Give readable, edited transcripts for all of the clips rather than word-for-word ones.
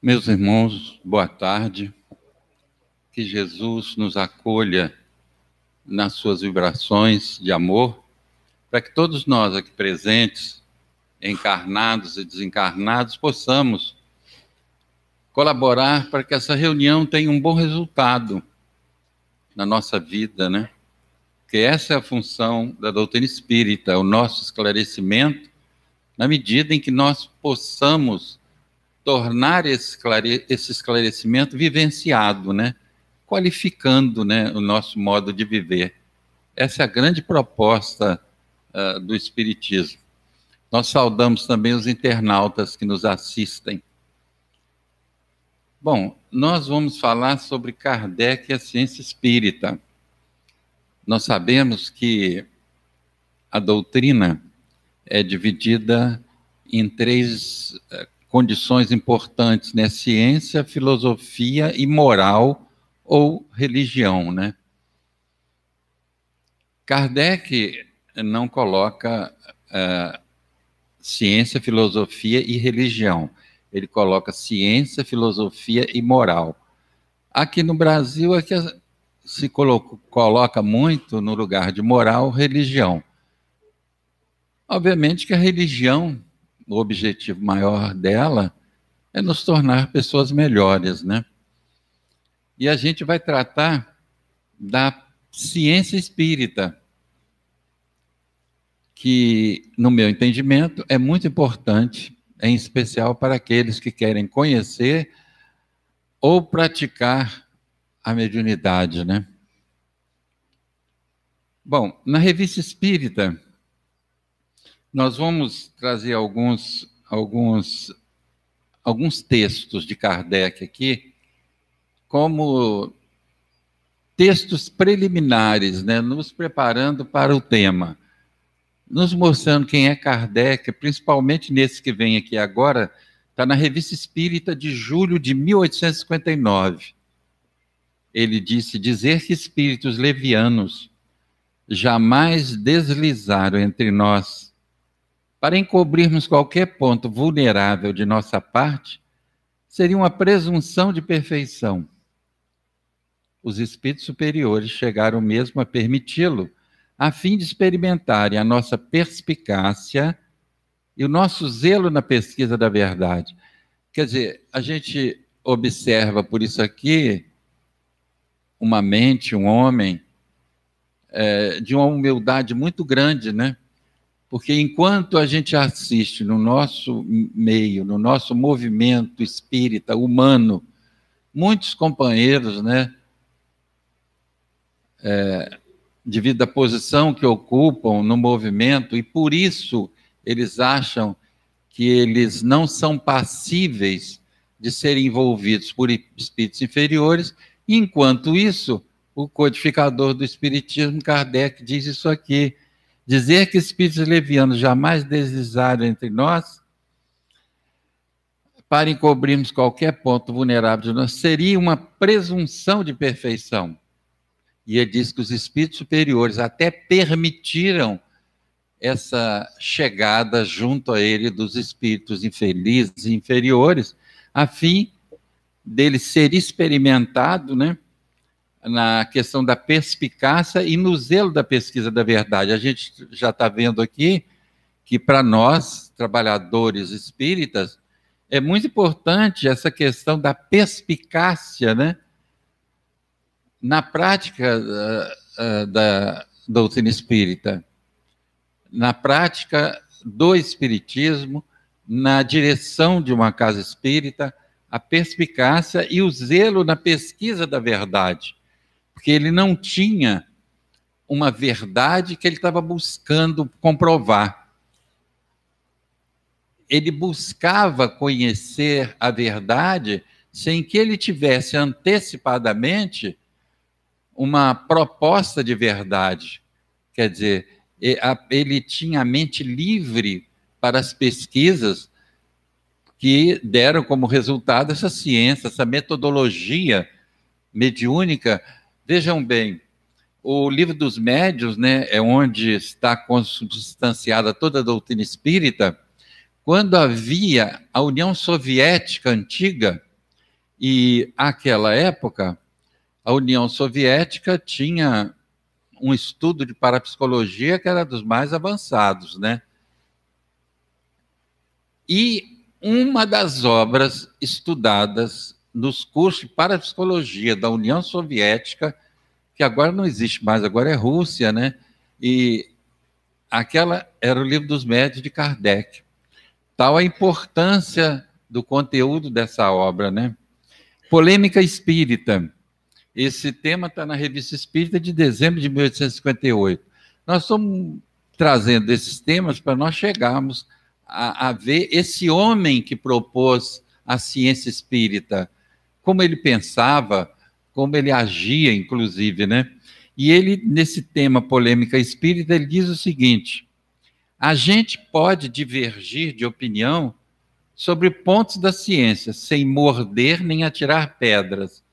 Meus irmãos, boa tarde. Que Jesus nos acolha nas suas vibrações de amor, para que todos nós aqui presentes, encarnados e desencarnados, possamos colaborar para que essa reunião tenha um bom resultado na nossa vida, né? Porque essa é a função da doutrina espírita, o nosso esclarecimento, na medida em que nós possamos tornar esse esclarecimento vivenciado, né? Qualificando, né, o nosso modo de viver. Essa é a grande proposta do Espiritismo. Nós saudamos também os internautas que nos assistem. Bom, nós vamos falar sobre Kardec e a ciência espírita. Nós sabemos que a doutrina é dividida em três condições importantes, né? Ciência, filosofia e moral ou religião, né? Kardec não coloca ciência, filosofia e religião. Ele coloca ciência, filosofia e moral. Aqui no Brasil é que se coloca muito no lugar de moral, religião. Obviamente que a religião, o objetivo maior dela é nos tornar pessoas melhores, né? E a gente vai tratar da ciência espírita, que, no meu entendimento, é muito importante, em especial para aqueles que querem conhecer ou praticar a mediunidade, né? Bom, na Revista Espírita, nós vamos trazer alguns textos de Kardec aqui, como textos preliminares, né, nos preparando para o tema, nos mostrando quem é Kardec, principalmente nesse que vem aqui agora, está na Revista Espírita de julho de 1859. Ele disse: dizer que espíritos levianos jamais deslizaram entre nós para encobrirmos qualquer ponto vulnerável de nossa parte seria uma presunção de perfeição. Os espíritos superiores chegaram mesmo a permiti-lo, a fim de experimentarem a nossa perspicácia e o nosso zelo na pesquisa da verdade. Quer dizer, a gente observa por isso aqui uma mente, um homem, de uma humildade muito grande, né? Porque enquanto a gente assiste no nosso meio, no nosso movimento espírita, humano, muitos companheiros, né, devido à posição que ocupam no movimento, e por isso eles acham que eles não são passíveis de serem envolvidos por espíritos inferiores, enquanto isso, o codificador do Espiritismo, Kardec, diz isso aqui: dizer que espíritos levianos jamais deslizaram entre nós para encobrirmos qualquer ponto vulnerável de nós seria uma presunção de perfeição. E ele diz que os espíritos superiores até permitiram essa chegada junto a ele dos espíritos infelizes e inferiores, a fim dele ser experimentado, né, na questão da perspicácia e no zelo da pesquisa da verdade. A gente já está vendo aqui que, para nós, trabalhadores espíritas, é muito importante essa questão da perspicácia, né, na prática da doutrina espírita, na prática do espiritismo, na direção de uma casa espírita, a perspicácia e o zelo na pesquisa da verdade. Porque ele não tinha uma verdade que ele estava buscando comprovar. Ele buscava conhecer a verdade sem que ele tivesse antecipadamente uma proposta de verdade. Quer dizer, ele tinha a mente livre para as pesquisas que deram como resultado essa ciência, essa metodologia mediúnica. Vejam bem, o Livro dos Médiuns, né, é onde está consubstanciada toda a doutrina espírita. Quando havia a União Soviética antiga, E, àquela época, a União Soviética tinha um estudo de parapsicologia que era dos mais avançados, né? E uma das obras estudadas nos cursos de parapsicologia da União Soviética, que agora não existe mais, agora é Rússia, né? E aquela era o Livro dos Médiuns de Kardec. Tal a importância do conteúdo dessa obra, né? Polêmica espírita. Esse tema está na Revista Espírita de dezembro de 1858. Nós estamos trazendo esses temas para nós chegarmos a ver esse homem que propôs a ciência espírita, como ele pensava, como ele agia, inclusive, né? E ele, nesse tema polêmica espírita, ele diz o seguinte: a gente pode divergir de opinião sobre pontos da ciência, sem morder nem atirar pedras,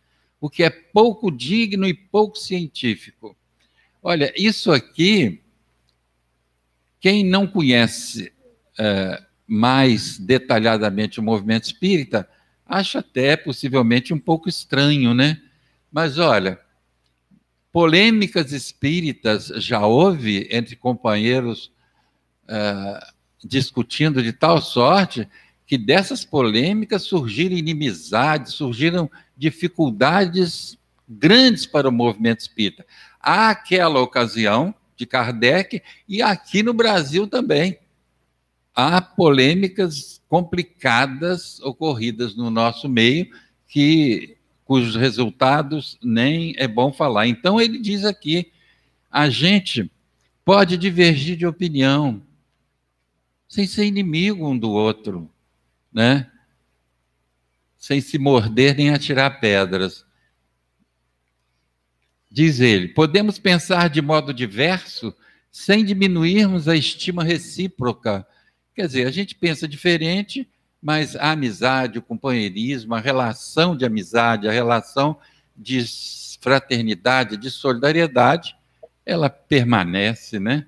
o que é pouco digno e pouco científico. Olha, isso aqui, quem não conhece mais detalhadamente o movimento espírita, acha até possivelmente um pouco estranho, né? Mas olha, polêmicas espíritas já houve entre companheiros discutindo de tal sorte que dessas polêmicas surgiram inimizades, surgiram dificuldades grandes para o movimento espírita. Àquela ocasião de Kardec e aqui no Brasil também. Há polêmicas complicadas ocorridas no nosso meio cujos resultados nem é bom falar. Então ele diz aqui, a gente pode divergir de opinião sem ser inimigo um do outro, né? Sem se morder nem atirar pedras. Diz ele, podemos pensar de modo diverso sem diminuirmos a estima recíproca. Quer dizer, a gente pensa diferente, mas a amizade, o companheirismo, a relação de amizade, a relação de fraternidade, de solidariedade, ela permanece, né?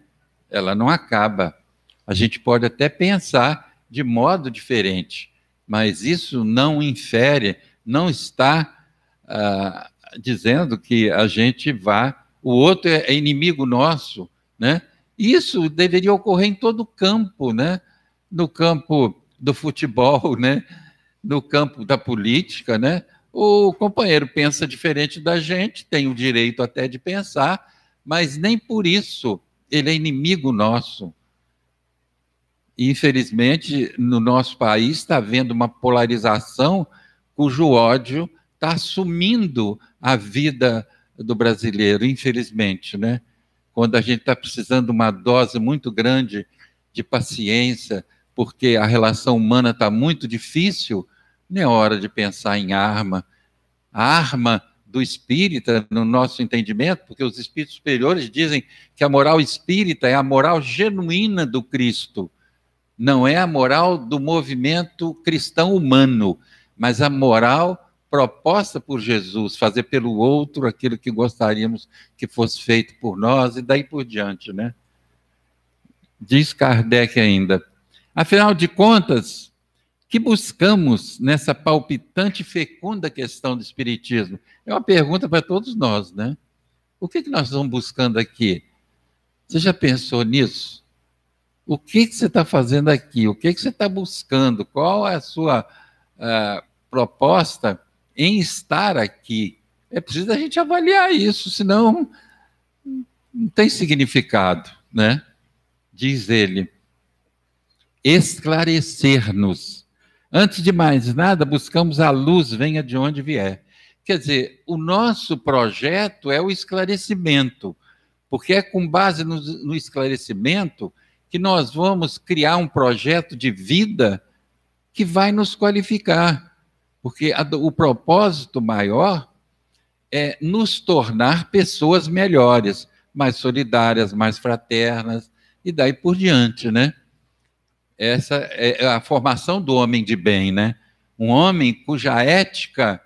Ela não acaba. A gente pode até pensar de modo diferente, mas isso não infere, não está dizendo que a gente o outro é inimigo nosso, né? Isso deveria ocorrer em todo o campo, né? No campo do futebol, né? No campo da política, né? O companheiro pensa diferente da gente, tem o direito até de pensar, mas nem por isso ele é inimigo nosso. Infelizmente, no nosso país está havendo uma polarização cujo ódio está assumindo a vida do brasileiro, infelizmente, né? Quando a gente está precisando de uma dose muito grande de paciência, porque a relação humana está muito difícil, não é hora de pensar em arma. A arma do espírita, no nosso entendimento, porque os espíritos superiores dizem que a moral espírita é a moral genuína do Cristo. Não é a moral do movimento cristão humano, mas a moral proposta por Jesus, fazer pelo outro aquilo que gostaríamos que fosse feito por nós, e daí por diante, né? Diz Kardec ainda, afinal de contas, que buscamos nessa palpitante e fecunda questão do espiritismo? É uma pergunta para todos nós, né? O que nós estamos buscando aqui? Você já pensou nisso? O que você está fazendo aqui? O que você está buscando? Qual é a sua proposta em estar aqui? É preciso a gente avaliar isso, senão não tem significado, né? Diz ele, esclarecer-nos. Antes de mais nada, buscamos a luz, venha de onde vier. Quer dizer, o nosso projeto é o esclarecimento, porque é com base no esclarecimento que nós vamos criar um projeto de vida que vai nos qualificar, porque o propósito maior é nos tornar pessoas melhores, mais solidárias, mais fraternas, e daí por diante, né? Essa é a formação do homem de bem, né? Um homem cuja ética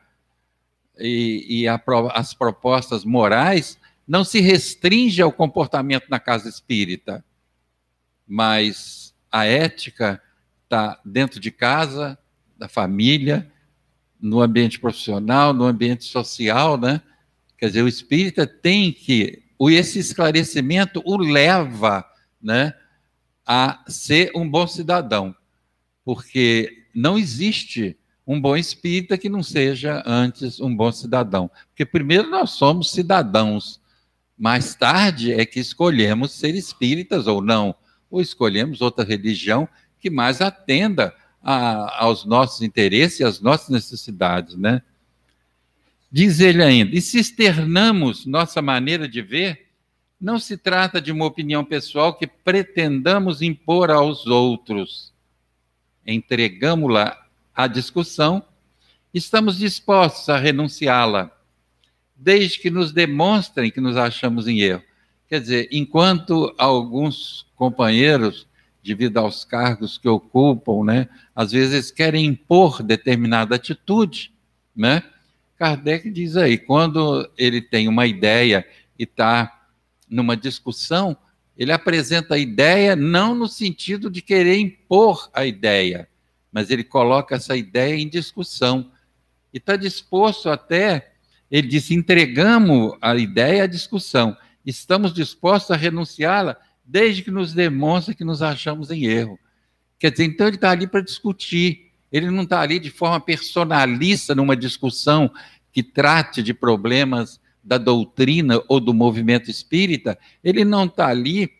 e as propostas morais não se restringe ao comportamento na casa espírita, mas a ética está dentro de casa, da família, no ambiente profissional, no ambiente social, né? Quer dizer, o espírita tem que, esse esclarecimento o leva, né, a ser um bom cidadão, porque não existe um bom espírita que não seja antes um bom cidadão. Porque primeiro nós somos cidadãos, mais tarde é que escolhemos ser espíritas ou não, ou escolhemos outra religião que mais atenda aos nossos interesses e às nossas necessidades, né? Diz ele ainda, e se externamos nossa maneira de ver, não se trata de uma opinião pessoal que pretendamos impor aos outros. Entregamos-la à discussão, estamos dispostos a renunciá-la, desde que nos demonstrem que nos achamos em erro. Quer dizer, enquanto alguns companheiros, devido aos cargos que ocupam, né, às vezes querem impor determinada atitude, né? Kardec diz aí, quando ele tem uma ideia e está numa discussão, ele apresenta a ideia não no sentido de querer impor a ideia, mas ele coloca essa ideia em discussão. E está disposto até, ele diz, entregamos a ideia à discussão, estamos dispostos a renunciá-la, desde que nos demonstre que nos achamos em erro. Quer dizer, então ele está ali para discutir, ele não está ali de forma personalista numa discussão que trate de problemas da doutrina ou do movimento espírita, ele não está ali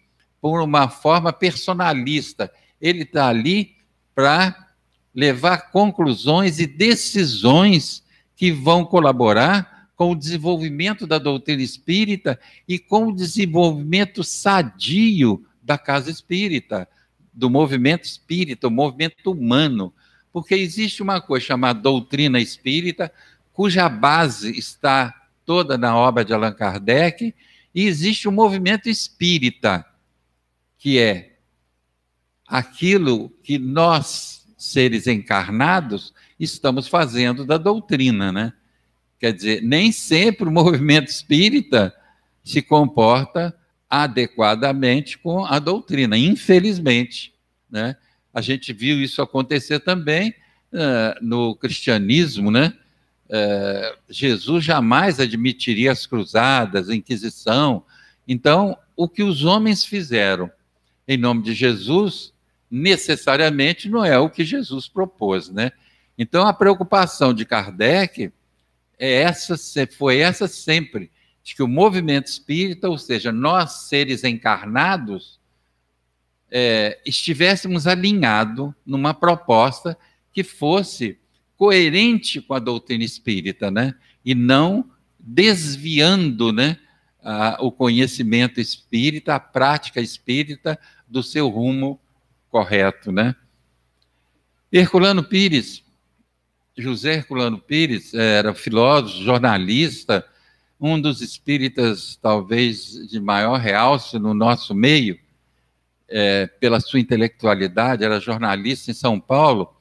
por uma forma personalista, ele está ali para levar conclusões e decisões que vão colaborar com o desenvolvimento da doutrina espírita e com o desenvolvimento sadio da casa espírita, do movimento espírita, o movimento humano. Porque existe uma coisa chamada doutrina espírita, cuja base está toda na obra de Allan Kardec, e existe o movimento espírita, que é aquilo que nós, seres encarnados, estamos fazendo da doutrina, né? Quer dizer, nem sempre o movimento espírita se comporta adequadamente com a doutrina, infelizmente, né? A gente viu isso acontecer também no cristianismo, né? Jesus jamais admitiria as cruzadas, a Inquisição. Então, o que os homens fizeram em nome de Jesus, necessariamente não é o que Jesus propôs, né? Então, a preocupação de Kardec foi essa sempre, de que o movimento espírita, ou seja, nós, seres encarnados, estivéssemos alinhados numa proposta que fosse coerente com a doutrina espírita, né? E não desviando, né, o conhecimento espírita, a prática espírita do seu rumo correto, né? Herculano Pires, José Herculano Pires, era filósofo, jornalista, um dos espíritas talvez de maior realce no nosso meio, pela sua intelectualidade, era jornalista em São Paulo.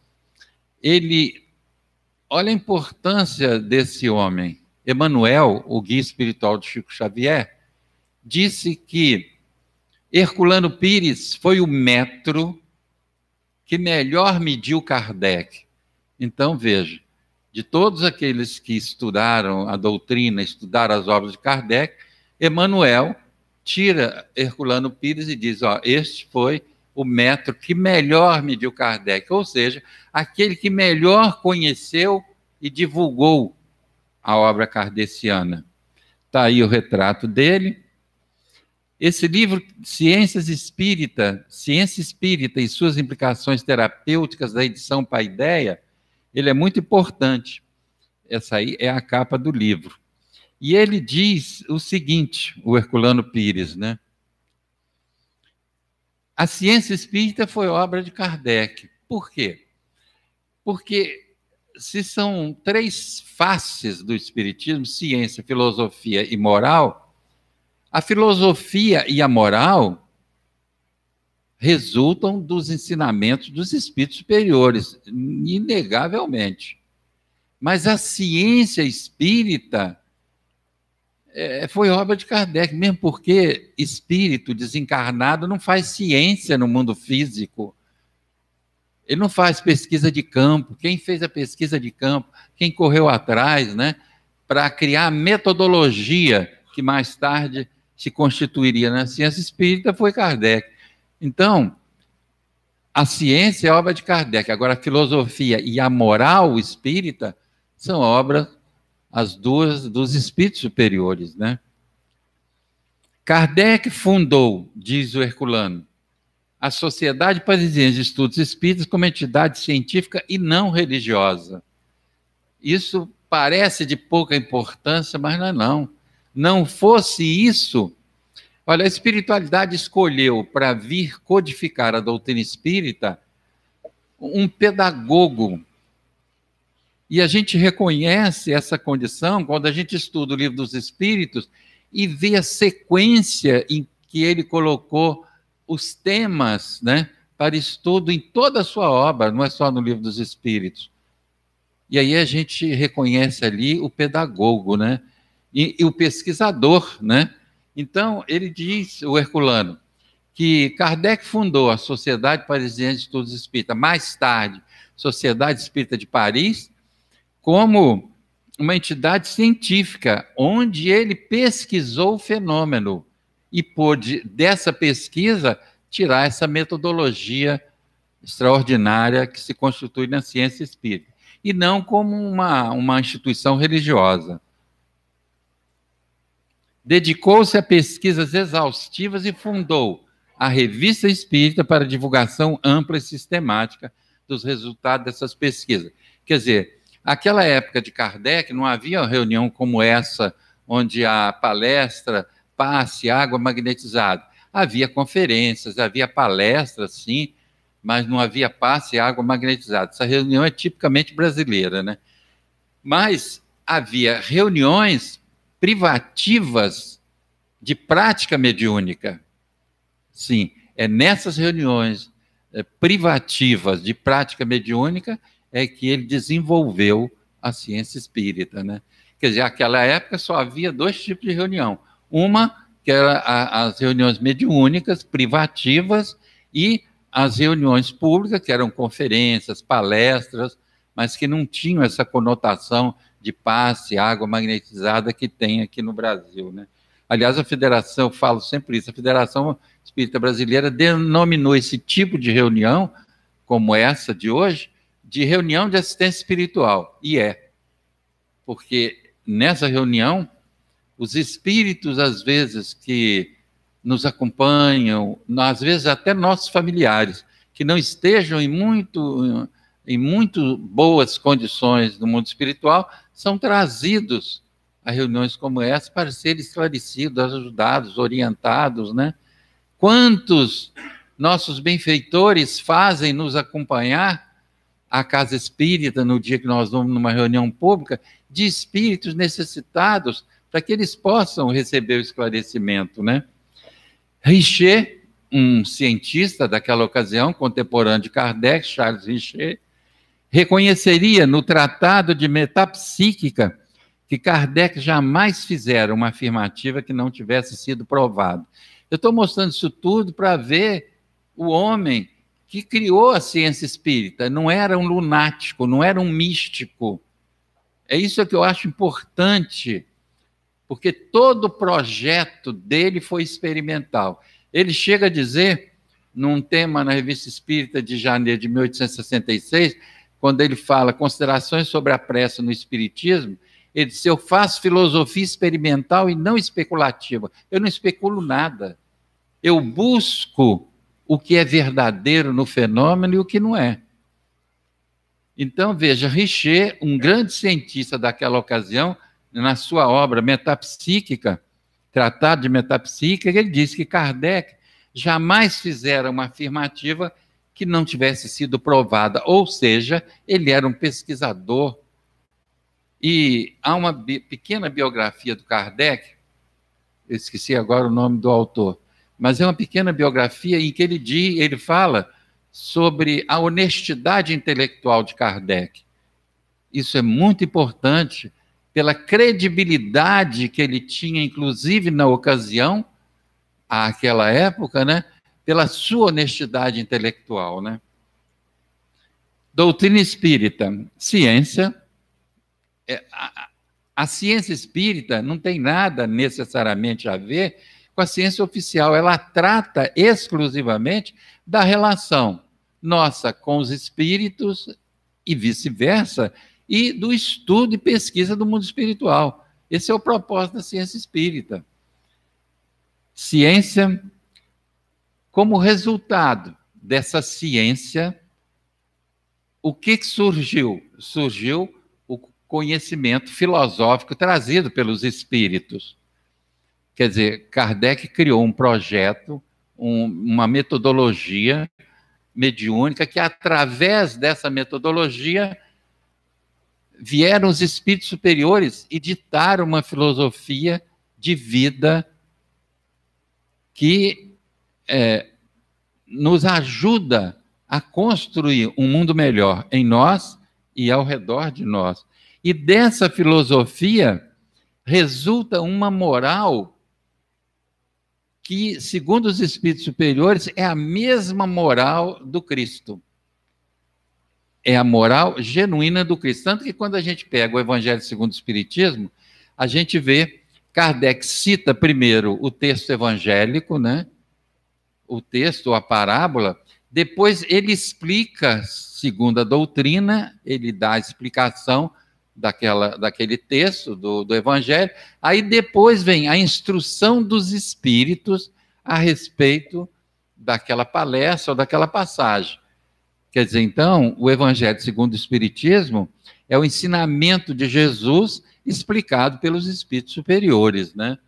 Olha a importância desse homem. Emmanuel, o guia espiritual de Chico Xavier, disse que Herculano Pires foi o metro que melhor mediu Kardec. Então, veja, de todos aqueles que estudaram a doutrina, estudaram as obras de Kardec, Emmanuel tira Herculano Pires e diz, este foi o metro que melhor mediu Kardec, ou seja, aquele que melhor conheceu e divulgou a obra kardeciana. Está aí o retrato dele. Esse livro, Ciência Espírita e suas implicações terapêuticas, da edição Paideia, ele é muito importante. Essa aí é a capa do livro. E ele diz o seguinte, o Herculano Pires, né? A ciência espírita foi obra de Kardec. Por quê? Porque se são três faces do espiritismo, ciência, filosofia e moral, a filosofia e a moral resultam dos ensinamentos dos espíritos superiores, inegavelmente. Mas a ciência espírita foi obra de Kardec, mesmo porque espírito desencarnado não faz ciência no mundo físico. Ele não faz pesquisa de campo. Quem fez a pesquisa de campo, quem correu atrás, né, para criar a metodologia que mais tarde se constituiria na ciência espírita foi Kardec. Então, a ciência é obra de Kardec. Agora, a filosofia e a moral espírita são obras, as duas, dos espíritos superiores, né? Kardec fundou, diz o Herculano, a Sociedade Parisiense de Estudos Espíritas como entidade científica e não religiosa. Isso parece de pouca importância, mas não é não. Não fosse isso, olha, a espiritualidade escolheu para vir codificar a doutrina espírita um pedagogo. E a gente reconhece essa condição quando a gente estuda o Livro dos Espíritos e vê a sequência em que ele colocou os temas, né, para estudo em toda a sua obra, não é só no Livro dos Espíritos. E aí a gente reconhece ali o pedagogo, né, e o pesquisador, né. Então, ele diz, o Herculano, que Kardec fundou a Sociedade Parisiense de Estudos Espíritas, mais tarde, Sociedade Espírita de Paris, como uma entidade científica, onde ele pesquisou o fenômeno e pôde, dessa pesquisa, tirar essa metodologia extraordinária que se constitui na ciência espírita, e não como uma instituição religiosa. Dedicou-se a pesquisas exaustivas e fundou a Revista Espírita para divulgação ampla e sistemática dos resultados dessas pesquisas. Quer dizer, aquela época de Kardec não havia reunião como essa, onde a palestra, passe, água magnetizada. Havia conferências, havia palestras, sim, mas não havia passe, água magnetizada. Essa reunião é tipicamente brasileira, né? Mas havia reuniões privativas de prática mediúnica. Sim, é nessas reuniões privativas de prática mediúnica é que ele desenvolveu a ciência espírita, né? Quer dizer, naquela época só havia dois tipos de reunião. Uma, que era as reuniões mediúnicas, privativas, e as reuniões públicas, que eram conferências, palestras, mas que não tinham essa conotação de passe, água magnetizada que tem aqui no Brasil, né? Aliás, a Federação, eu falo sempre isso, a Federação Espírita Brasileira denominou esse tipo de reunião, como essa de hoje, de reunião de assistência espiritual. E é. Porque nessa reunião, os espíritos, às vezes, que nos acompanham, às vezes até nossos familiares, que não estejam em muito boas condições no mundo espiritual, são trazidos a reuniões como essa para serem esclarecidos, ajudados, orientados, né? Quantos nossos benfeitores fazem nos acompanhar à casa espírita no dia que nós vamos numa reunião pública de espíritos necessitados para que eles possam receber o esclarecimento, né? Richer, um cientista daquela ocasião, contemporâneo de Kardec, Charles Richer, reconheceria no Tratado de Metapsíquica que Kardec jamais fizera uma afirmativa que não tivesse sido provado. Eu estou mostrando isso tudo para ver o homem que criou a ciência espírita. Não era um lunático, não era um místico. É isso que eu acho importante, porque todo o projeto dele foi experimental. Ele chega a dizer, num tema na Revista Espírita de janeiro de 1866, quando ele fala considerações sobre a prece no Espiritismo, ele diz, eu faço filosofia experimental e não especulativa. Eu não especulo nada. Eu busco o que é verdadeiro no fenômeno e o que não é. Então, veja, Richer, um grande cientista daquela ocasião, na sua obra Metapsíquica, Tratado de Metapsíquica, ele diz que Kardec jamais fizera uma afirmativa que não tivesse sido provada, ou seja, ele era um pesquisador. E há uma pequena biografia do Kardec, eu esqueci agora o nome do autor, mas é uma pequena biografia em que ele fala sobre a honestidade intelectual de Kardec. Isso é muito importante pela credibilidade que ele tinha, inclusive na ocasião, àquela época, né? Pela sua honestidade intelectual, né? Doutrina espírita, ciência. A ciência espírita não tem nada necessariamente a ver com a ciência oficial. Ela trata exclusivamente da relação nossa com os espíritos e vice-versa, e do estudo e pesquisa do mundo espiritual. Esse é o propósito da ciência espírita. Ciência, como resultado dessa ciência, o que surgiu? Surgiu o conhecimento filosófico trazido pelos espíritos. Quer dizer, Kardec criou um projeto, uma metodologia mediúnica, que através dessa metodologia vieram os espíritos superiores e ditaram uma filosofia de vida que nos ajuda a construir um mundo melhor em nós e ao redor de nós. E dessa filosofia resulta uma moral que, segundo os espíritos superiores, é a mesma moral do Cristo. É a moral genuína do Cristo. Tanto que quando a gente pega o Evangelho segundo o Espiritismo, a gente vê, Kardec cita primeiro o texto evangélico, né? O texto, a parábola, depois ele explica, segundo a doutrina, ele dá a explicação daquele texto do Evangelho, aí depois vem a instrução dos espíritos a respeito daquela palestra ou daquela passagem. Quer dizer, então, o Evangelho segundo o Espiritismo é o ensinamento de Jesus explicado pelos espíritos superiores, né?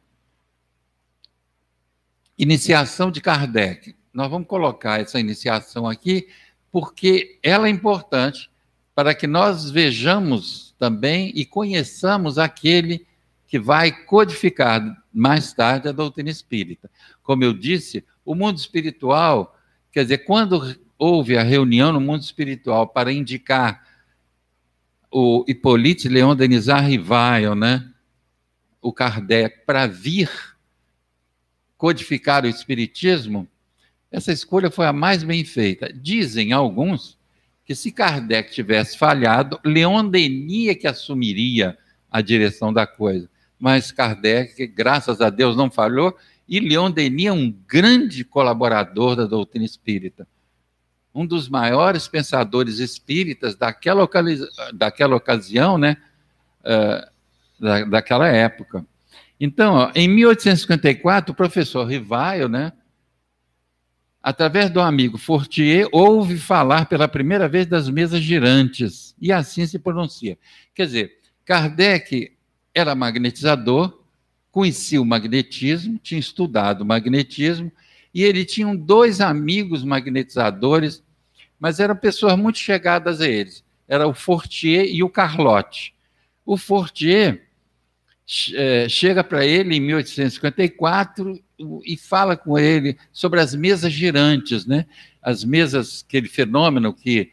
Iniciação de Kardec. Nós vamos colocar essa iniciação aqui porque ela é importante para que nós vejamos também e conheçamos aquele que vai codificar mais tarde a doutrina espírita. Como eu disse, o mundo espiritual, quer dizer, quando houve a reunião no mundo espiritual para indicar o Hippolyte Léon Denisard Rivail, né, o Kardec, para vir codificar o espiritismo, essa escolha foi a mais bem feita. Dizem alguns que se Kardec tivesse falhado, Leon Denis é que assumiria a direção da coisa. Mas Kardec, graças a Deus, não falhou, e Leon Denis é um grande colaborador da doutrina espírita. Um dos maiores pensadores espíritas daquela ocasião, né, daquela época. Então, em 1854, o professor Rivail, né, através do amigo Fortier, ouve falar pela primeira vez das mesas girantes, e assim se pronuncia. Quer dizer, Kardec era magnetizador, conhecia o magnetismo, tinha estudado o magnetismo, e ele tinha dois amigos magnetizadores, mas eram pessoas muito chegadas a eles. Era o Fortier e o Carlotti. O Fortier chega para ele em 1854 e fala com ele sobre as mesas girantes, né? As mesas, aquele fenômeno que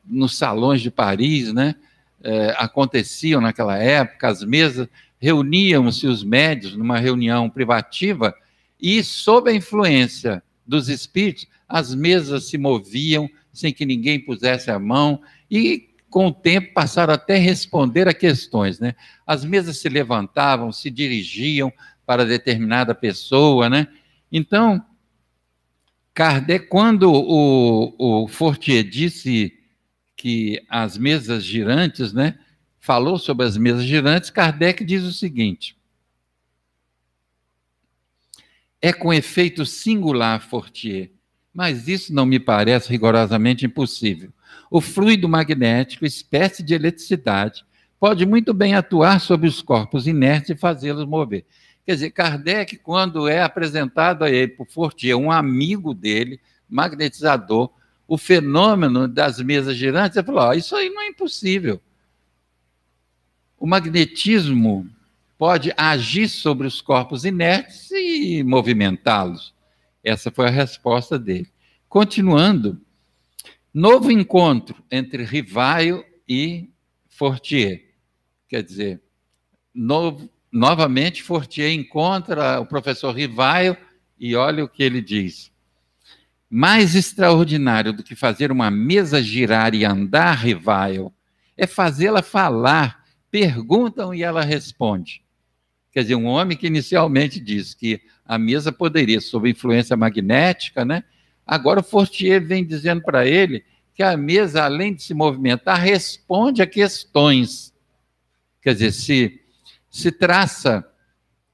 nos salões de Paris, né, aconteciam naquela época, as mesas, reuniam-se os médios numa reunião privativa e, sob a influência dos espíritos, as mesas se moviam sem que ninguém pusesse a mão e, com o tempo, passaram até a responder a questões, né? As mesas se levantavam, se dirigiam para determinada pessoa, né? Então, Kardec, quando o Fortier disse que as mesas girantes, né, falou sobre as mesas girantes, Kardec diz o seguinte: é com efeito singular, Fortier, mas isso não me parece rigorosamente impossível. O fluido magnético, espécie de eletricidade, pode muito bem atuar sobre os corpos inertes e fazê-los mover. Quer dizer, Kardec, quando é apresentado a ele por Fortier, um amigo dele, magnetizador, o fenômeno das mesas girantes, ele falou: isso aí não é impossível. O magnetismo pode agir sobre os corpos inertes e movimentá-los. Essa foi a resposta dele. Continuando, novo encontro entre Rivail e Fortier. Quer dizer, novamente Fortier encontra o professor Rivail e olha o que ele diz. Mais extraordinário do que fazer uma mesa girar e andar, Rivail, é fazê-la falar. Perguntam e ela responde. Quer dizer, um homem que inicialmente disse que a mesa poderia, sob influência magnética, né? Agora o Fortier vem dizendo para ele que a mesa, além de se movimentar, responde a questões. Quer dizer, se traça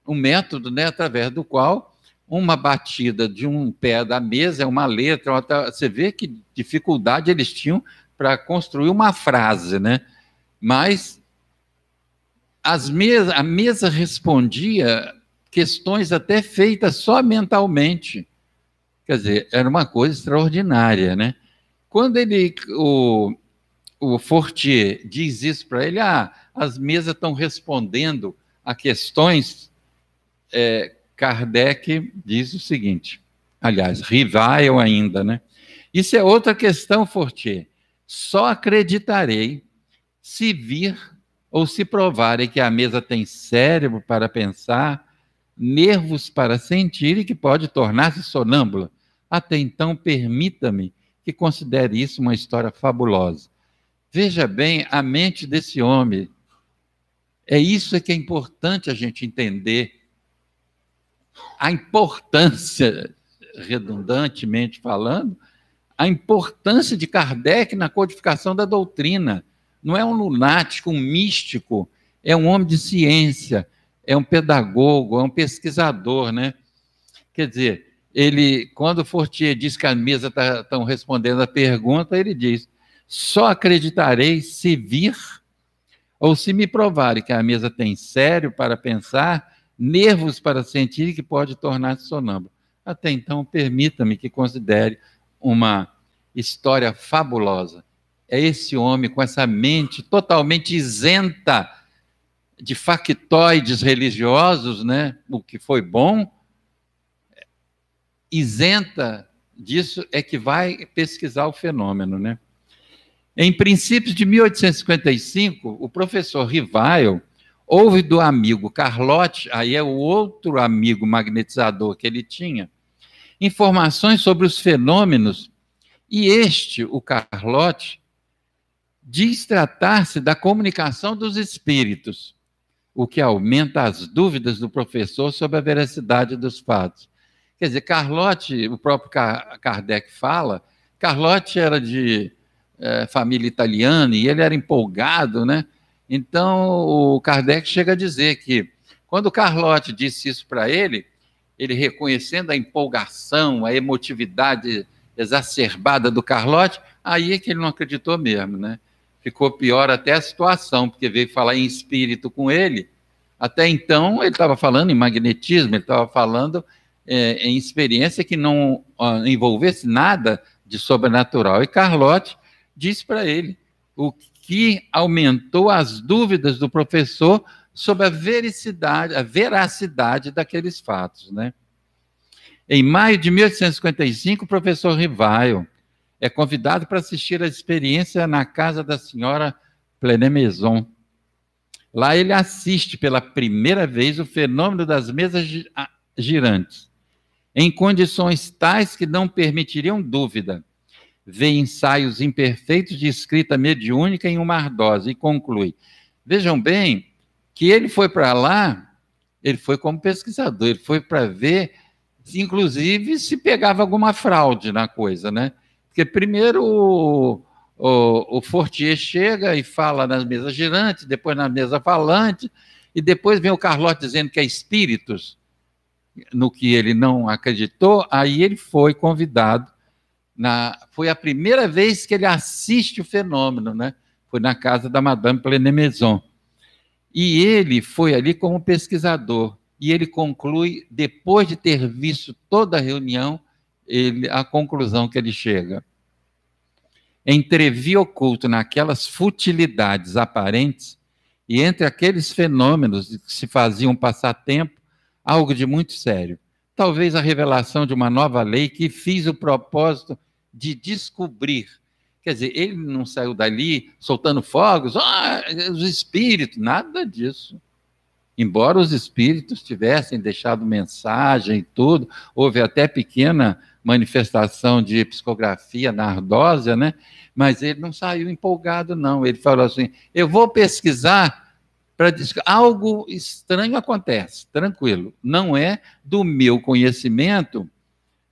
um método, né, através do qual uma batida de um pé da mesa é uma letra, outra, você vê que dificuldade eles tinham para construir uma frase, né? Mas a mesa respondia questões até feitas só mentalmente. Quer dizer, era uma coisa extraordinária, né? Quando o Fortier diz isso para ele, as mesas estão respondendo a questões, Kardec diz o seguinte, aliás, Rivail ainda, né? Isso é outra questão, Fortier. Só acreditarei se vir ou se provarem que a mesa tem cérebro para pensar, nervos para sentir e que pode tornar-se sonâmbula. Até então, permita-me que considere isso uma história fabulosa. Veja bem a mente desse homem. É isso que é importante a gente entender. A importância, redundantemente falando, a importância de Kardec na codificação da doutrina. Não é um lunático, um místico, é um homem de ciência, é um pedagogo, é um pesquisador, né? Quer dizer, quando o Fortier diz que a mesa estão respondendo a pergunta, ele diz, só acreditarei se vir ou se me provarem que a mesa tem cérebro para pensar, nervos para sentir e que pode tornar-se sonâmbulo. Até então, permita-me que considere uma história fabulosa. É esse homem com essa mente totalmente isenta de factoides religiosos, né? O que foi bom, isenta disso é que vai pesquisar o fenômeno, né? Em princípios de 1855, o professor Rivail ouve do amigo Carlotti, aí é o outro amigo magnetizador que ele tinha, informações sobre os fenômenos, e o Carlotti, diz tratar-se da comunicação dos espíritos, o que aumenta as dúvidas do professor sobre a veracidade dos fatos. Quer dizer, Carlotti, o próprio Kardec fala, Carlotti era de família italiana e ele era empolgado, né? Então, o Kardec chega a dizer que, quando o Carlotti disse isso para ele reconhecendo a empolgação, a emotividade exacerbada do Carlotti, aí é que ele não acreditou mesmo, né? Ficou pior até a situação, porque veio falar em espírito com ele. Até então, ele estava falando em magnetismo, ele estava falando em experiência que não envolvesse nada de sobrenatural. E Carlotti disse para ele, o que aumentou as dúvidas do professor sobre a veracidade daqueles fatos, né? Em maio de 1855, o professor Rivail é convidado para assistir a experiência na casa da senhora Plenemaison. Lá ele assiste pela primeira vez o fenômeno das mesas girantes, em condições tais que não permitiriam dúvida. Vê ensaios imperfeitos de escrita mediúnica em uma ardose e conclui. Vejam bem que ele foi para lá, ele foi como pesquisador, ele foi para ver, inclusive, se pegava alguma fraude na coisa, né? Porque primeiro o Fortier chega e fala nas mesas girantes, depois na mesa falante, e depois vem o Carlotti dizendo que é espíritos, no que ele não acreditou, aí ele foi convidado, foi a primeira vez que ele assiste o fenômeno, né? Foi na casa da Madame Plenemaison. E ele foi ali como pesquisador, e ele conclui, depois de ter visto toda a reunião, a conclusão que ele chega. Entrevi oculto naquelas futilidades aparentes, e entre aqueles fenômenos que se faziam passar tempo, algo de muito sério. Talvez a revelação de uma nova lei que fiz o propósito de descobrir. Quer dizer, ele não saiu dali soltando fogos, os espíritos, nada disso. Embora os espíritos tivessem deixado mensagem e tudo, houve até pequena manifestação de psicografia na ardósia, né? Mas ele não saiu empolgado, não. Ele falou assim, eu vou pesquisar para dizer algo estranho acontece, tranquilo. Não é do meu conhecimento,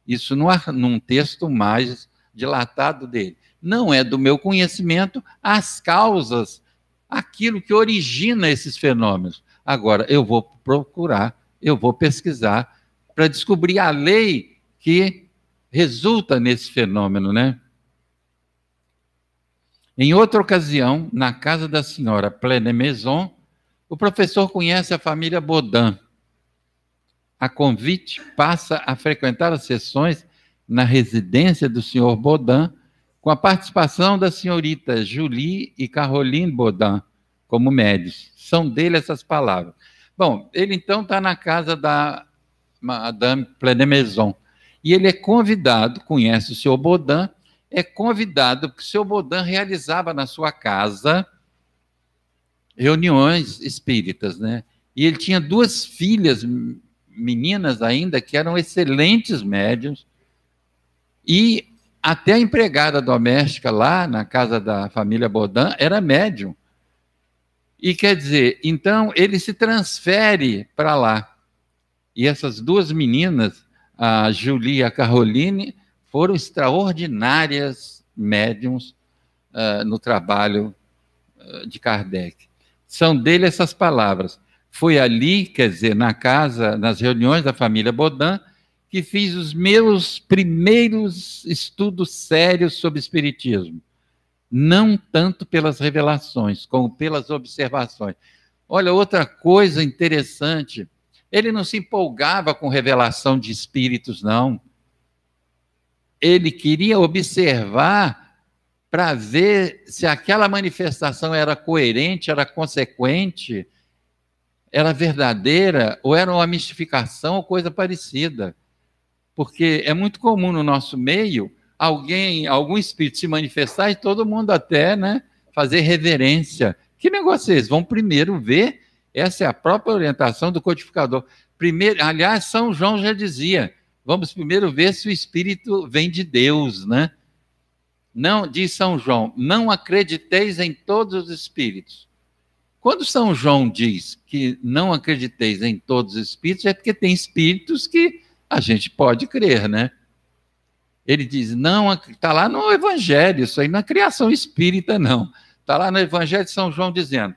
isso num texto mais dilatado dele. Não é do meu conhecimento as causas, aquilo que origina esses fenômenos. Agora, eu vou procurar, eu vou pesquisar para descobrir a lei que resulta nesse fenômeno, né? Em outra ocasião, na casa da senhora Pleine-Maison, o professor conhece a família Baudin. A convite, passa a frequentar as sessões na residência do senhor Baudin, com a participação da senhorita Julie e Caroline Baudin, como médios. São dele essas palavras. Bom, ele então está na casa da Madame Pleine-Maison, e ele é convidado, conhece o senhor Baudin, é convidado, porque o senhor Baudin realizava na sua casa reuniões espíritas, né? E ele tinha duas filhas, meninas ainda, que eram excelentes médiums, e até a empregada doméstica lá na casa da família Baudin era médium. E quer dizer, então ele se transfere para lá. E essas duas meninas, a Julie e a Caroline, foram extraordinárias médiums no trabalho de Kardec. São dele essas palavras. Foi ali, quer dizer, na casa, nas reuniões da família Baudin, que fiz os meus primeiros estudos sérios sobre espiritismo. Não tanto pelas revelações, como pelas observações. Olha, outra coisa interessante, ele não se empolgava com revelação de espíritos, não. Ele queria observar para ver se aquela manifestação era coerente, era consequente, era verdadeira, ou era uma mistificação ou coisa parecida. Porque é muito comum no nosso meio algum espírito se manifestar e todo mundo até, né, fazer reverência. Que negócio é esse? Vamos primeiro ver, essa é a própria orientação do codificador. Primeiro, aliás, São João já dizia, vamos primeiro ver se o espírito vem de Deus, né? Não, diz São João, não acrediteis em todos os espíritos. Quando São João diz que não acrediteis em todos os espíritos, é porque tem espíritos que a gente pode crer, né? Ele diz, não, está lá no Evangelho, isso aí não é criação espírita, não. Está lá no Evangelho de São João dizendo,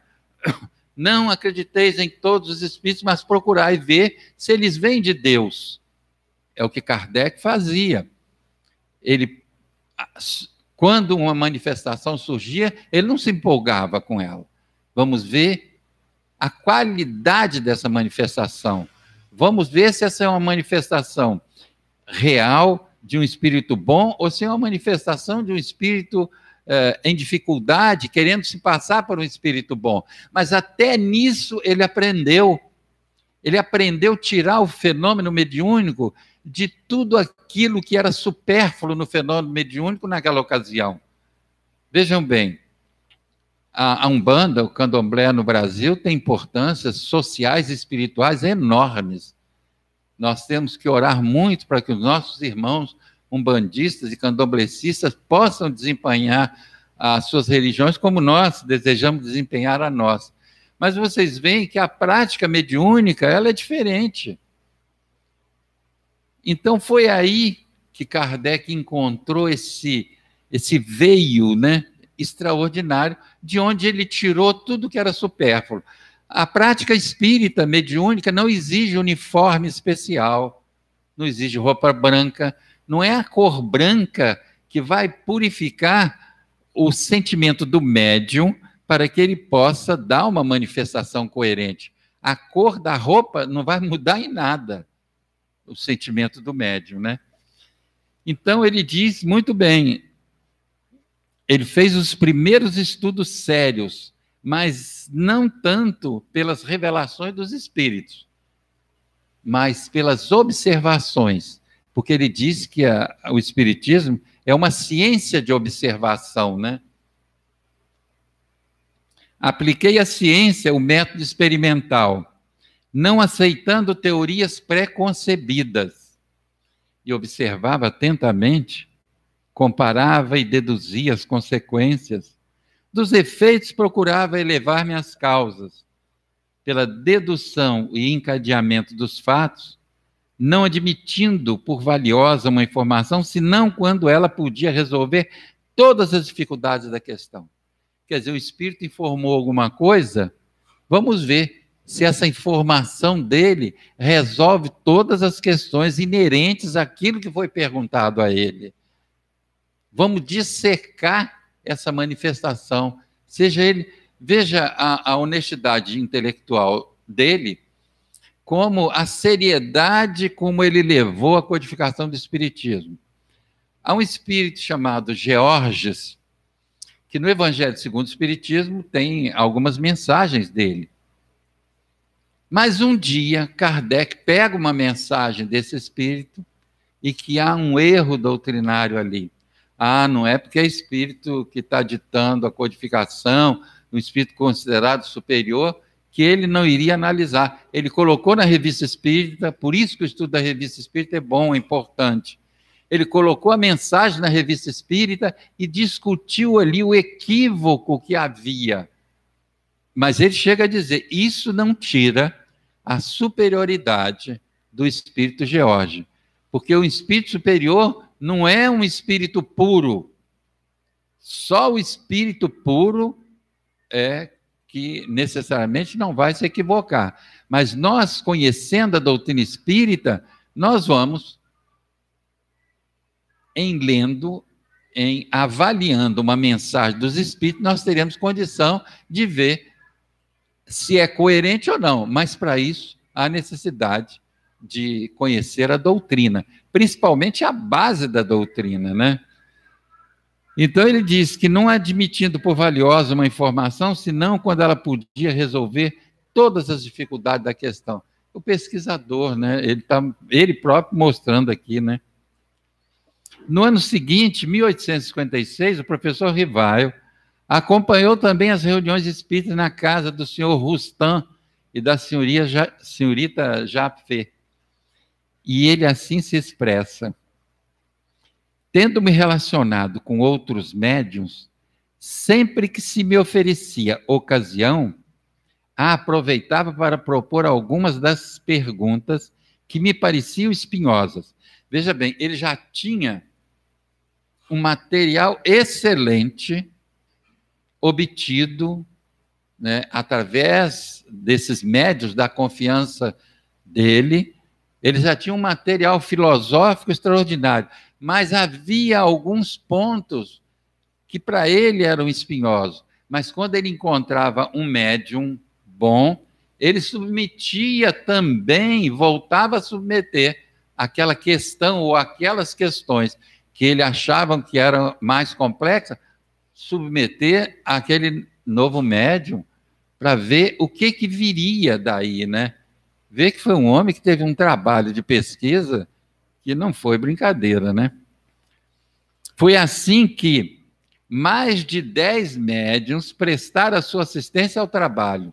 não acrediteis em todos os espíritos, mas procurai ver se eles vêm de Deus. É o que Kardec fazia. Ele, quando uma manifestação surgia, ele não se empolgava com ela. Vamos ver a qualidade dessa manifestação. Vamos ver se essa é uma manifestação real de um espírito bom ou se é uma manifestação de um espírito em dificuldade, querendo se passar por um espírito bom. Mas até nisso ele aprendeu. Ele aprendeu a tirar o fenômeno mediúnico de tudo aquilo que era supérfluo no fenômeno mediúnico naquela ocasião. Vejam bem, a Umbanda, o Candomblé no Brasil, tem importâncias sociais e espirituais enormes. Nós temos que orar muito para que os nossos irmãos umbandistas e candomblecistas possam desempenhar as suas religiões como nós desejamos desempenhar a nossa. Mas vocês veem que a prática mediúnica, ela é diferente. Então foi aí que Kardec encontrou esse veio, né, extraordinário, de onde ele tirou tudo que era supérfluo. A prática espírita mediúnica não exige uniforme especial, não exige roupa branca, não é a cor branca que vai purificar o sentimento do médium para que ele possa dar uma manifestação coerente. A cor da roupa não vai mudar em nada o sentimento do médium, né? Então ele diz muito bem, ele fez os primeiros estudos sérios, mas não tanto pelas revelações dos espíritos, mas pelas observações, porque ele diz que o espiritismo é uma ciência de observação, né? Apliquei à ciência o método experimental, não aceitando teorias pré-concebidas. E observava atentamente, comparava e deduzia as consequências. Dos efeitos, procurava elevar-me às causas. Pela dedução e encadeamento dos fatos, não admitindo por valiosa uma informação, senão quando ela podia resolver todas as dificuldades da questão. Quer dizer, o Espírito informou alguma coisa, vamos ver se essa informação dele resolve todas as questões inerentes àquilo que foi perguntado a ele. Vamos dissecar essa manifestação. Veja a honestidade intelectual dele, como a seriedade como ele levou a codificação do Espiritismo. Há um espírito chamado Georges, que no Evangelho segundo o Espiritismo tem algumas mensagens dele. Mas um dia, Kardec pega uma mensagem desse espírito e que há um erro doutrinário ali. Não é porque é espírito que está ditando a codificação, um espírito considerado superior, que ele não iria analisar. Ele colocou na Revista Espírita, por isso que o estudo da Revista Espírita é bom, é importante. Ele colocou a mensagem na Revista Espírita e discutiu ali o equívoco que havia. Mas ele chega a dizer, isso não tira a superioridade do espírito George, porque o espírito superior não é um espírito puro. Só o espírito puro é que necessariamente não vai se equivocar. Mas nós, conhecendo a doutrina espírita, nós vamos, em lendo, em avaliando uma mensagem dos espíritos, nós teremos condição de ver se é coerente ou não. Mas, para isso, há necessidade de conhecer a doutrina, principalmente a base da doutrina, né? Então, ele diz que não admitindo por valiosa uma informação, senão quando ela podia resolver todas as dificuldades da questão. O pesquisador, né? Ele próprio mostrando aqui, né? No ano seguinte, 1856, o professor Rivaio acompanhou também as reuniões espíritas na casa do senhor Rustam e da senhorita Japfé. E ele assim se expressa: tendo-me relacionado com outros médiuns, sempre que se me oferecia ocasião, a aproveitava para propor algumas das perguntas que me pareciam espinhosas. Veja bem, ele já tinha um material excelente obtido, né, através desses médiuns da confiança dele. Ele já tinha um material filosófico extraordinário, mas havia alguns pontos que para ele eram espinhosos. Mas quando ele encontrava um médium bom, ele submetia também, voltava a submeter aquela questão ou aquelas questões que ele achavam que eram mais complexas, submeter aquele novo médium para ver o que viria daí, né? Ver que foi um homem que teve um trabalho de pesquisa que não foi brincadeira, né? Foi assim que mais de 10 médiuns prestaram a sua assistência ao trabalho.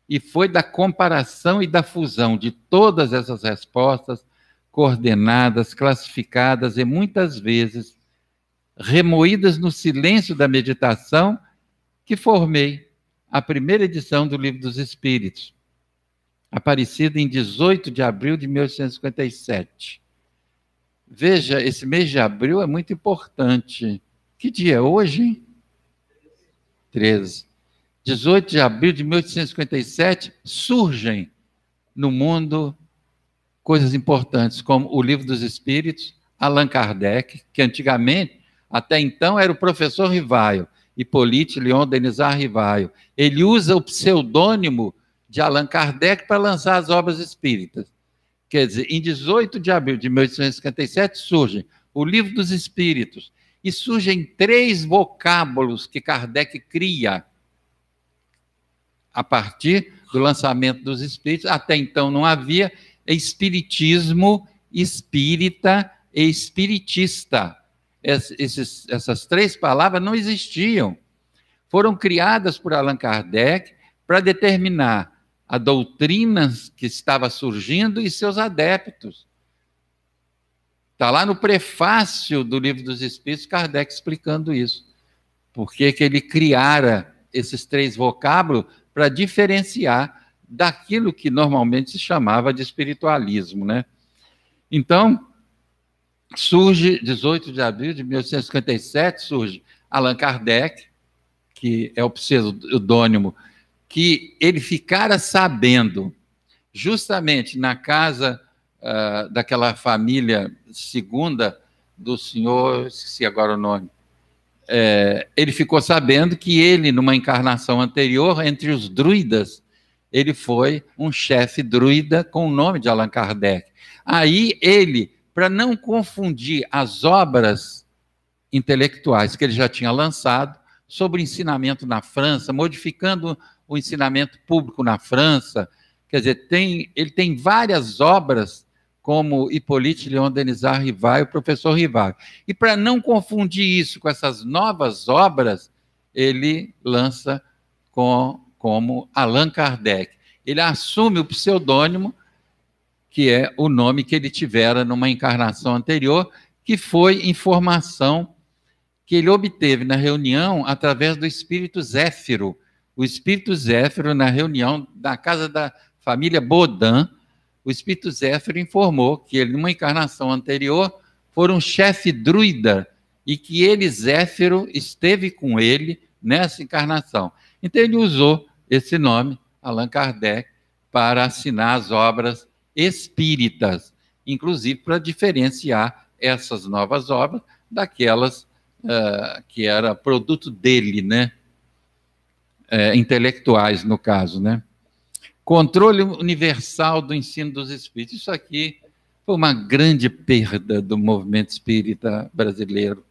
E foi da comparação e da fusão de todas essas respostas, coordenadas, classificadas e muitas vezes remoídas no silêncio da meditação, que formei a primeira edição do Livro dos Espíritos, aparecida em 18 de abril de 1857. Veja, esse mês de abril é muito importante. Que dia é hoje, hein? 13. 18 de abril de 1857, surgem no mundo coisas importantes, como o Livro dos Espíritos, Allan Kardec, que antigamente, até então, era o professor Rivaio, Hippolyte Léon Denisard Rivaio. Ele usa o pseudônimo de Allan Kardec para lançar as obras espíritas. Quer dizer, em 18 de abril de 1857 surge o Livro dos Espíritos, e surgem 3 vocábulos que Kardec cria a partir do lançamento dos Espíritos. Até então não havia espiritismo, espírita e espiritista. Essas 3 palavras não existiam. Foram criadas por Allan Kardec para determinar a doutrina que estava surgindo e seus adeptos. Está lá no prefácio do Livro dos Espíritos, Kardec explicando isso. Por que ele criara esses 3 vocábulos para diferenciar daquilo que normalmente se chamava de espiritualismo, né? Então, surge, 18 de abril de 1857, surge Allan Kardec, que é o pseudônimo, que ele ficara sabendo, justamente na casa daquela família segunda do senhor, esqueci agora o nome, ele ficou sabendo que ele, numa encarnação anterior, entre os druidas, ele foi um chefe druida com o nome de Allan Kardec. Aí ele, para não confundir as obras intelectuais que ele já tinha lançado sobre ensinamento na França, modificando o ensinamento público na França, quer dizer, ele tem várias obras, como Hippolyte Léon Denisard Rivard, o professor Rivard. E para não confundir isso com essas novas obras, ele lança como Allan Kardec. Ele assume o pseudônimo, que é o nome que ele tivera numa encarnação anterior, que foi informação que ele obteve na reunião através do espírito Zéfiro. O espírito Zéfiro, na reunião da casa da família Baudin, o espírito Zéfiro informou que ele, numa encarnação anterior, foi um chefe druida e que ele, Zéfiro, esteve com ele nessa encarnação. Então ele usou esse nome, Allan Kardec, para assinar as obras espíritas, inclusive para diferenciar essas novas obras daquelas que era produto dele, né? Intelectuais, no caso, né? Controle universal do ensino dos espíritos. Isso aqui foi uma grande perda do movimento espírita brasileiro.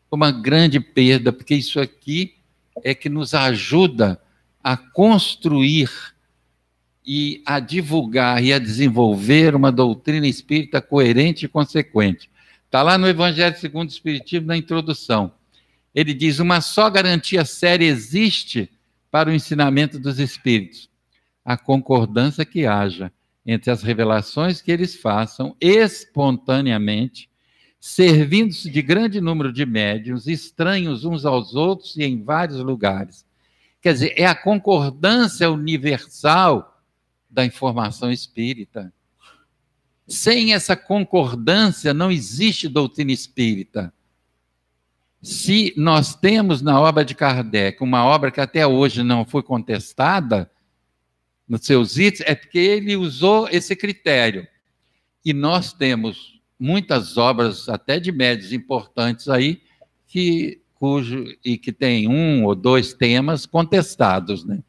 Foi uma grande perda, porque isso aqui é que nos ajuda a construir e a divulgar e a desenvolver uma doutrina espírita coerente e consequente. Está lá no Evangelho segundo o Espiritismo, na introdução. Ele diz: uma só garantia séria existe para o ensinamento dos espíritos: a concordância que haja entre as revelações que eles façam espontaneamente, servindo-se de grande número de médiuns, estranhos uns aos outros e em vários lugares. Quer dizer, é a concordância universal da informação espírita. Sem essa concordância não existe doutrina espírita. Se nós temos na obra de Kardec uma obra que até hoje não foi contestada nos seus itens, é porque ele usou esse critério. E nós temos muitas obras, até de médiuns importantes aí, que tem 1 ou 2 temas contestados, né?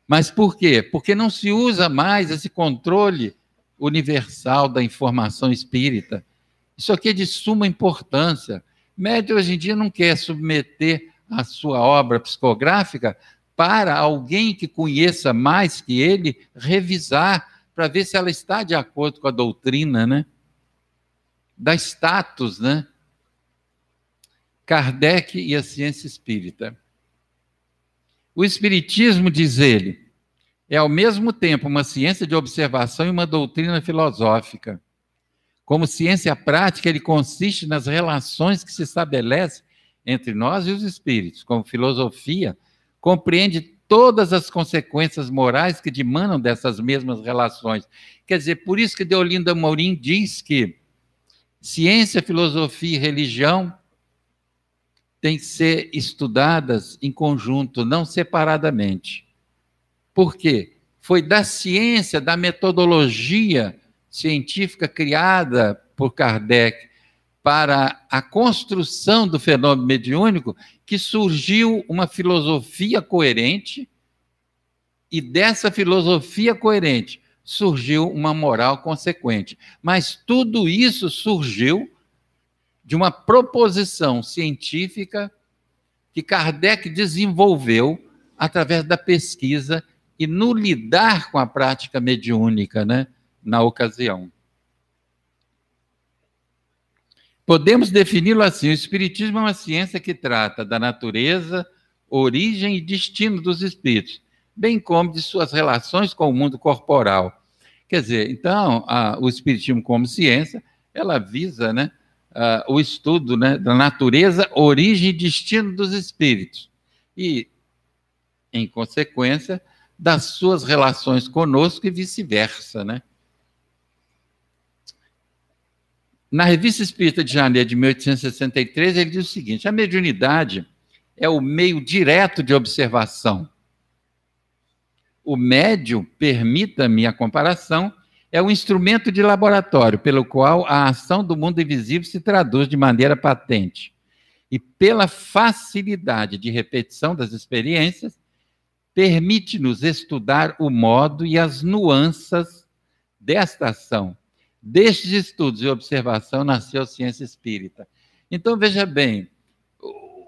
Mas por quê? Porque não se usa mais esse controle universal da informação espírita. Isso aqui é de suma importância. Médium hoje em dia não quer submeter a sua obra psicográfica para alguém que conheça mais que ele revisar, para ver se ela está de acordo com a doutrina, né? Dá status, né? Kardec e a ciência espírita. O espiritismo, diz ele, é ao mesmo tempo uma ciência de observação e uma doutrina filosófica. Como ciência prática, ele consiste nas relações que se estabelecem entre nós e os espíritos. Como filosofia, compreende todas as consequências morais que dimanam dessas mesmas relações. Quer dizer, por isso que Deolinda Morim diz que ciência, filosofia e religião têm que ser estudadas em conjunto, não separadamente. Por quê? Foi da ciência, da metodologia científica criada por Kardec para a construção do fenômeno mediúnico que surgiu uma filosofia coerente, e dessa filosofia coerente surgiu uma moral consequente. Mas tudo isso surgiu de uma proposição científica que Kardec desenvolveu através da pesquisa e no lidar com a prática mediúnica, né, na ocasião. Podemos defini-lo assim: o espiritismo é uma ciência que trata da natureza, origem e destino dos espíritos, bem como de suas relações com o mundo corporal. Quer dizer, então, o Espiritismo como ciência, ela visa, né, o estudo, né, da natureza, origem e destino dos espíritos. E, em consequência, das suas relações conosco e vice-versa, né? Na Revista Espírita de janeiro de 1863, ele diz o seguinte: a mediunidade é o meio direto de observação. O médium, permita-me a comparação, é um instrumento de laboratório pelo qual a ação do mundo invisível se traduz de maneira patente. E pela facilidade de repetição das experiências, permite-nos estudar o modo e as nuances desta ação. Destes estudos e observação nasceu a ciência espírita. Então, veja bem,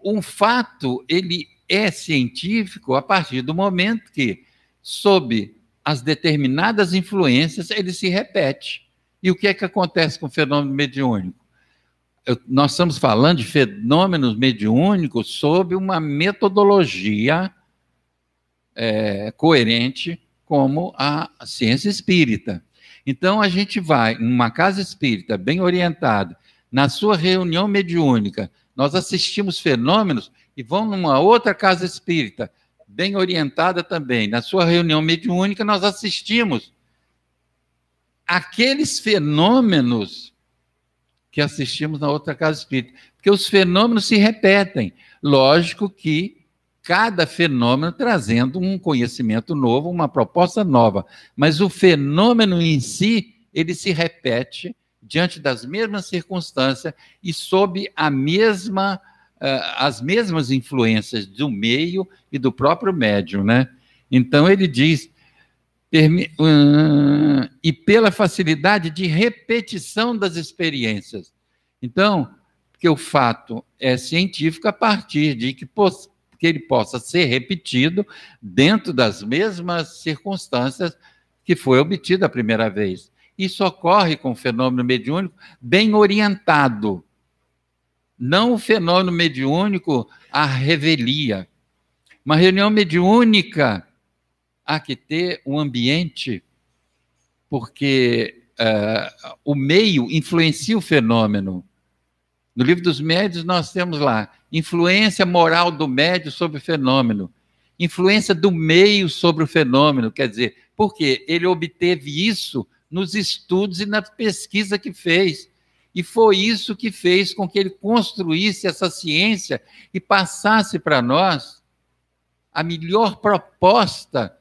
um fato, ele é científico a partir do momento que, sob as determinadas influências, ele se repete. E o que é que acontece com o fenômeno mediúnico? Nós estamos falando de fenômenos mediúnicos sob uma metodologia coerente como a ciência espírita. Então, a gente vai numa casa espírita bem orientada, na sua reunião mediúnica, nós assistimos fenômenos e vão numa outra casa espírita, bem orientada também, na sua reunião mediúnica, nós assistimos aqueles fenômenos que assistimos na outra casa espírita, porque os fenômenos se repetem. Lógico que cada fenômeno trazendo um conhecimento novo, uma proposta nova, mas o fenômeno em si, ele se repete diante das mesmas circunstâncias e sob as mesmas influências do meio e do próprio médium, né? Então ele diz, e pela facilidade de repetição das experiências. Então, porque o fato é científico a partir de que ele possa ser repetido dentro das mesmas circunstâncias que foi obtido a primeira vez. Isso ocorre com o fenômeno mediúnico bem orientado. Não o fenômeno mediúnico à revelia. Uma reunião mediúnica há que ter um ambiente, porque o meio influencia o fenômeno. No Livro dos Médiuns nós temos lá influência moral do médium sobre o fenômeno, influência do meio sobre o fenômeno, quer dizer, porque ele obteve isso nos estudos e na pesquisa que fez. E foi isso que fez com que ele construísse essa ciência e passasse para nós a melhor proposta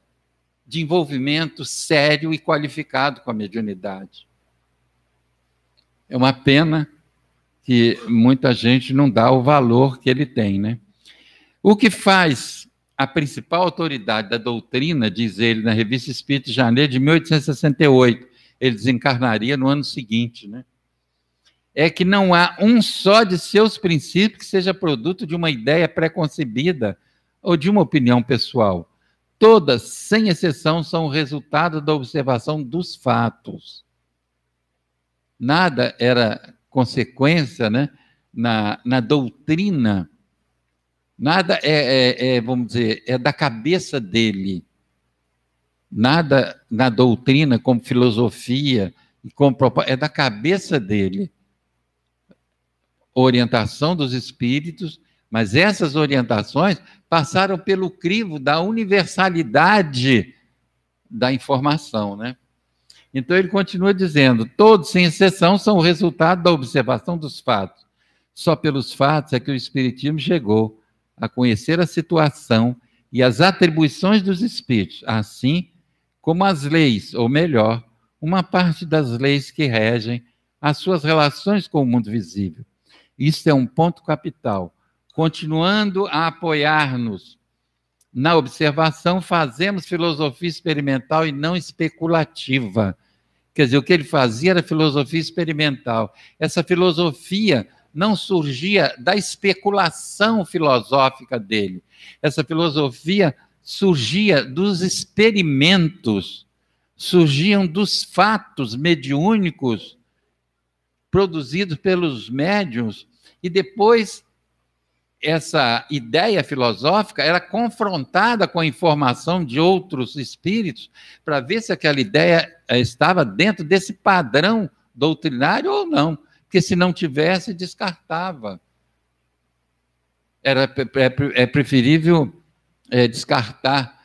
de envolvimento sério e qualificado com a mediunidade. É uma pena que muita gente não dá o valor que ele tem, né? O que faz a principal autoridade da doutrina, diz ele na Revista Espírita de janeiro de 1868, ele desencarnaria no ano seguinte, né? É que não há um só de seus princípios que seja produto de uma ideia pré-concebida ou de uma opinião pessoal. Todas, sem exceção, são o resultado da observação dos fatos. Nada era consequência, né, na doutrina, nada vamos dizer, é da cabeça dele. Nada na doutrina, como filosofia, é da cabeça dele. Orientação dos espíritos, mas essas orientações passaram pelo crivo da universalidade da informação, né? Então ele continua dizendo, todos, sem exceção, são o resultado da observação dos fatos. Só pelos fatos é que o Espiritismo chegou a conhecer a situação e as atribuições dos espíritos, assim como as leis, ou melhor, uma parte das leis que regem as suas relações com o mundo visível. Isso é um ponto capital. Continuando a apoiar-nos na observação, fazemos filosofia experimental e não especulativa. Quer dizer, o que ele fazia era filosofia experimental. Essa filosofia não surgia da especulação filosófica dele. Essa filosofia surgia dos experimentos, surgiam dos fatos mediúnicos produzidos pelos médiuns, e depois essa ideia filosófica era confrontada com a informação de outros espíritos para ver se aquela ideia estava dentro desse padrão doutrinário ou não, porque se não tivesse, descartava. É preferível descartar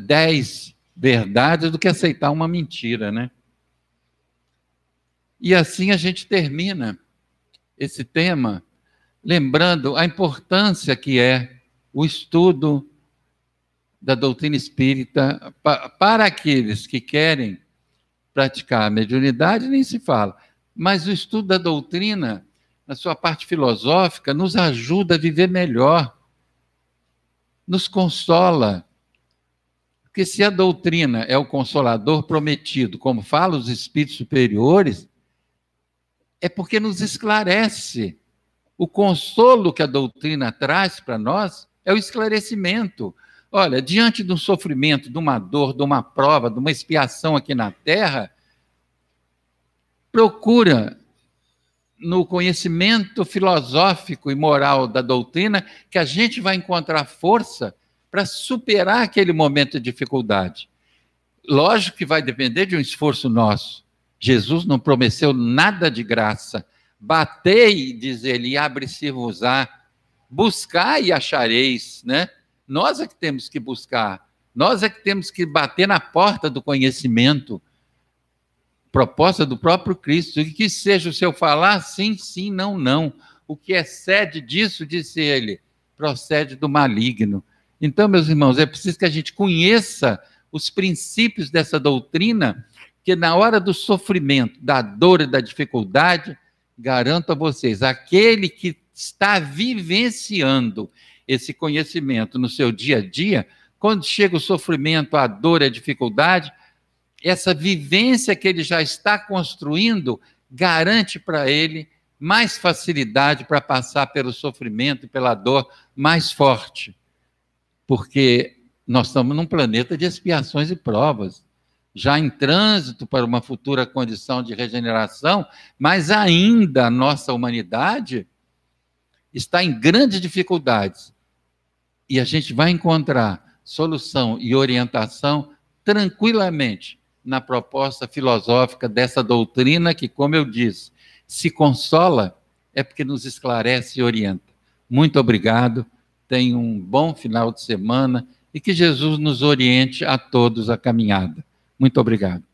10 verdades do que aceitar uma mentira, né? E assim a gente termina esse tema, lembrando a importância que é o estudo da doutrina espírita para aqueles que querem praticar a mediunidade, nem se fala. Mas o estudo da doutrina, na sua parte filosófica, nos ajuda a viver melhor, nos consola. Porque se a doutrina é o consolador prometido, como falam os espíritos superiores, é porque nos esclarece. O consolo que a doutrina traz para nós é o esclarecimento. Olha, diante de um sofrimento, de uma dor, de uma prova, de uma expiação aqui na Terra, procura no conhecimento filosófico e moral da doutrina que a gente vai encontrar força para superar aquele momento de dificuldade. Lógico que vai depender de um esforço nosso. Jesus não prometeu nada de graça. Batei, diz ele, e abre-se-vos-á. Buscai e achareis, né? Nós é que temos que buscar. Nós é que temos que bater na porta do conhecimento. Proposta do próprio Cristo. E que seja o seu falar, sim, sim, não, não. O que excede disso, disse ele, procede do maligno. Então, meus irmãos, é preciso que a gente conheça os princípios dessa doutrina, que na hora do sofrimento, da dor e da dificuldade, garanto a vocês, aquele que está vivenciando esse conhecimento no seu dia a dia, quando chega o sofrimento, a dor e a dificuldade, essa vivência que ele já está construindo garante para ele mais facilidade para passar pelo sofrimento e pela dor mais forte. Porque nós estamos num planeta de expiações e provas, já em trânsito para uma futura condição de regeneração, mas ainda a nossa humanidade está em grandes dificuldades. E a gente vai encontrar solução e orientação tranquilamente na proposta filosófica dessa doutrina que, como eu disse, se consola é porque nos esclarece e orienta. Muito obrigado, tenham um bom final de semana e que Jesus nos oriente a todos a caminhada. Muito obrigado.